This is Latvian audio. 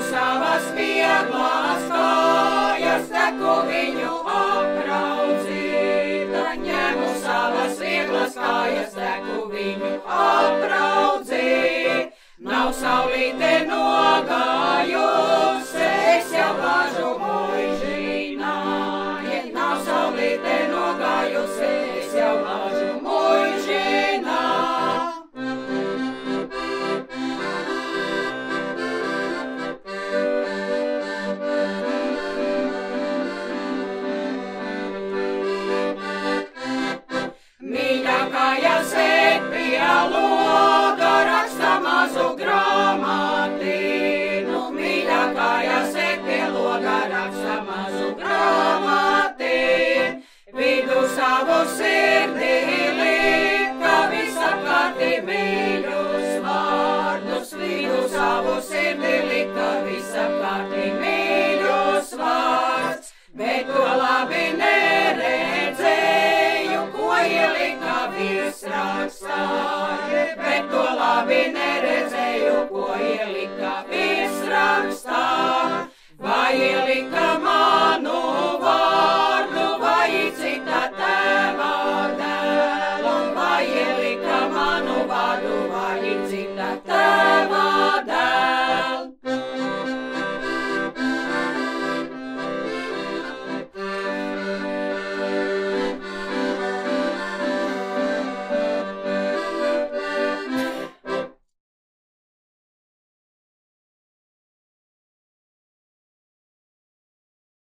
savas vieglās kājas, teku viņu apraudzīt. Ņemu savas vieglas kājas, teku viņu apraudzīt. Nav saulīte nogājusi, es jau lāžu muižīnā. Nav saulīte nogājusi, es jau lāžu muižīnā. Mīļākajā sēd pie loga, raksta mazu grāmatīnu. Mīļākajā sēd pie loga, raksta mazu grāmatīnu. Vidu savu sirdī lika visapkārtī mīļus vārdus. Vidu savu sirdī lika visapkārtī mīļus vārdus. Bet to labi neredzēju, ko ielika virsrakstā. Bet to labi neredzēju, ko ielika virsrakstā.